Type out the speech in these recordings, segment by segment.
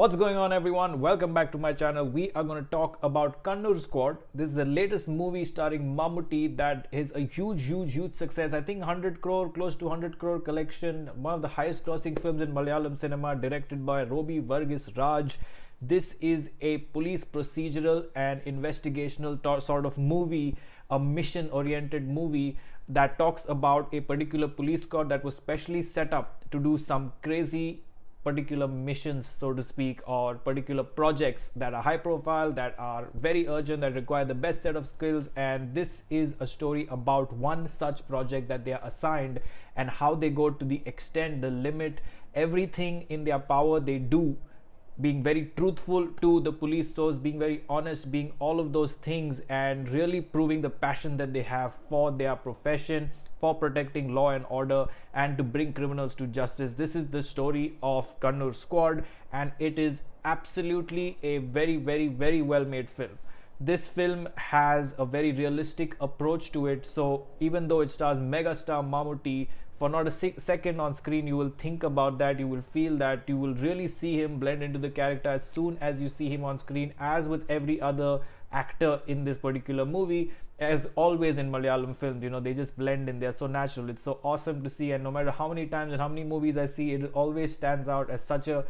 What's going on, everyone? Welcome back to my channel. We are going to talk about Kannur Squad. This is the latest movie starring Mammootty that is a huge success. I think 100 crore, close to 100 crore collection. One of the highest grossing films in Malayalam cinema, directed by Roby Varghese Raj. This is a police procedural and investigational sort of movie, a mission oriented movie that talks about a particular police squad that was specially set up to do some crazy particular missions, so to speak, or particular projects that are high profile, that are very urgent, that require the best set of skills. And this is a story about one such project that they are assigned and how they go to the extent, the limit, everything in their power they do, being very truthful to the police source, being very honest, being all of those things, and really proving the passion that they have for their profession, for protecting law and order, and to bring criminals to justice. This is the story of Kannur Squad, and it is absolutely a very well made film. This film has a very realistic approach to it. So even though it stars megastar Mammootty, for not a second on screen you will think about that, you will feel that, you will really see him blend into the character as soon as you see him on screen. As with every other actor in this particular movie, as always in Malayalam films, they just blend in. They're so natural. It's so awesome to see, and no matter how many times and how many movies I see, it always stands out as such a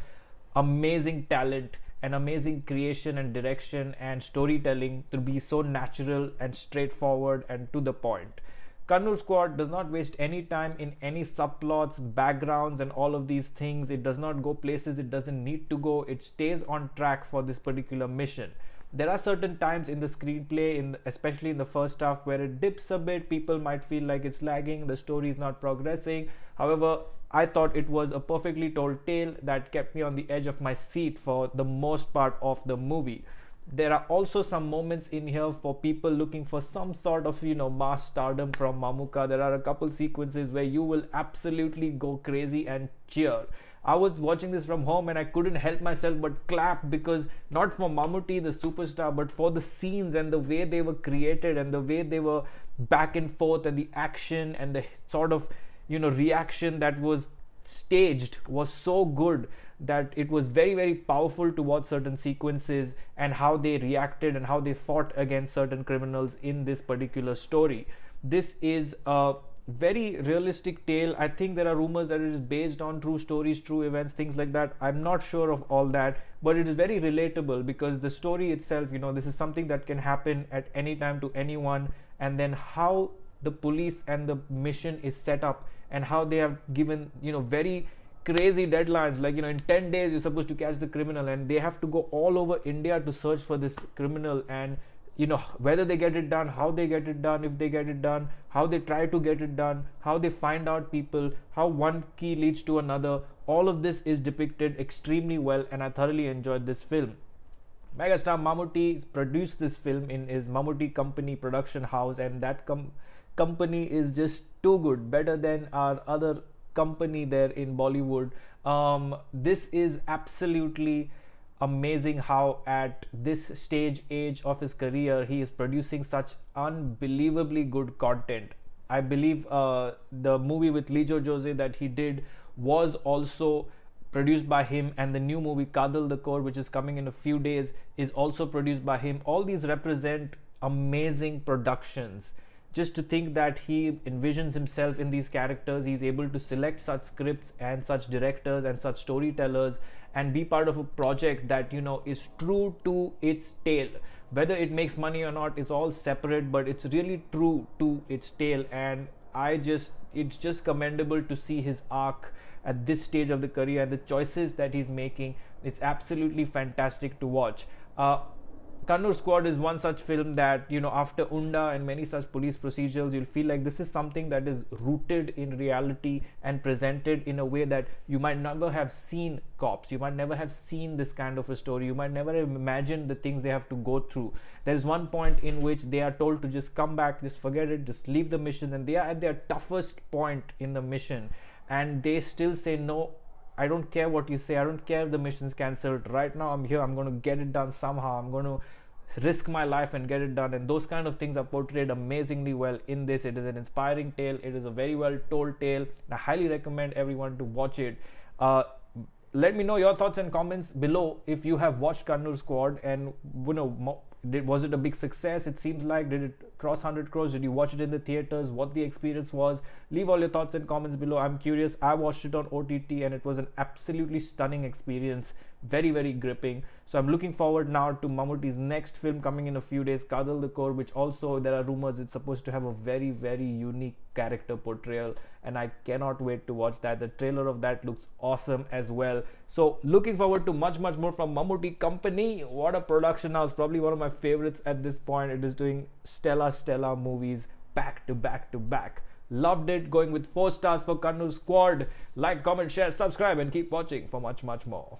amazing talent, an amazing creation and direction and storytelling, to be so natural and straightforward and to the point. Kannur Squad does not waste any time in any subplots, backgrounds, and all of these things. It does not go places it doesn't need to go. It stays on track for this particular mission. There are certain times in the screenplay, especially in the first half, where it dips a bit. People might feel like it's lagging, the story is not progressing. However, I thought it was a perfectly told tale that kept me on the edge of my seat for the most part of the movie. There are also some moments in here for people looking for some sort of mass stardom from Mamuka. There are a couple sequences where you will absolutely go crazy and cheer. I was watching this from home and I couldn't help myself but clap, because not for Mammootty the superstar, but for the scenes and the way they were created and the way they were back and forth, and the action and the sort of reaction that was staged was so good that it was very powerful to watch certain sequences and how they reacted and how they fought against certain criminals in this particular story. This is a very realistic tale. I think there are rumors that it is based on true stories, true events, things like that. I'm not sure of all that, but it is very relatable, because the story itself, this is something that can happen at any time to anyone. And then how the police and the mission is set up, and how they have given very crazy deadlines, like in 10 days you're supposed to catch the criminal, and they have to go all over India to search for this criminal. And whether they get it done, how they get it done, if they get it done, how they try to get it done, how they find out people, how one key leads to another. All of this is depicted extremely well, and I thoroughly enjoyed this film. Megastar Mammootty produced this film in his Mammootty Kampany production house, and that company is just too good, better than our other company there in Bollywood. This is absolutely amazing how at this age of his career he is producing such unbelievably good content. I believe the movie with Lijo Jose that he did was also produced by him, and the new movie Kadal the Core, which is coming in a few days, is also produced by him. All these represent amazing productions. Just to think that he envisions himself in these characters, he's able to select such scripts and such directors and such storytellers, and be part of a project that is true to its tale. Whether it makes money or not is all separate, but it's really true to its tale. And it's just commendable to see his arc at this stage of the career and the choices that he's making. It's absolutely fantastic to watch. Kannur Squad is one such film that, after Unda and many such police procedurals, you'll feel like this is something that is rooted in reality and presented in a way that you might never have seen cops. You might never have seen this kind of a story. You might never have imagined the things they have to go through. There is one point in which they are told to just come back, just forget it, just leave the mission, and they are at their toughest point in the mission, and they still say, no, I don't care what you say, I don't care if the mission's cancelled. Right now I'm here, I'm going to get it done somehow, I'm going to risk my life and get it done. And those kind of things are portrayed amazingly well in this. It is an inspiring tale, it is a very well told tale, and I highly recommend everyone to watch it. let me know your thoughts and comments below if you have watched Kannur Squad, and was it a big success? It seems like, did it cross 100 crores? Did you watch it in the theaters? What the experience was? Leave all your thoughts and comments below. I'm curious. I watched it on OTT and it was an absolutely stunning experience, very, very gripping. So I'm looking forward now to Mammootty's next film coming in a few days, Kadal the Core, which also there are rumors it's supposed to have a very, very unique character portrayal, and I cannot wait to watch that. The trailer of that looks awesome as well. So looking forward to much more from Mammootty Kampany. What a production house, probably one of my favorites at this point. It is doing stellar movies back to back. Loved it. Going with 4 stars for Kannur Squad. Like, comment, share, subscribe, and keep watching for much more.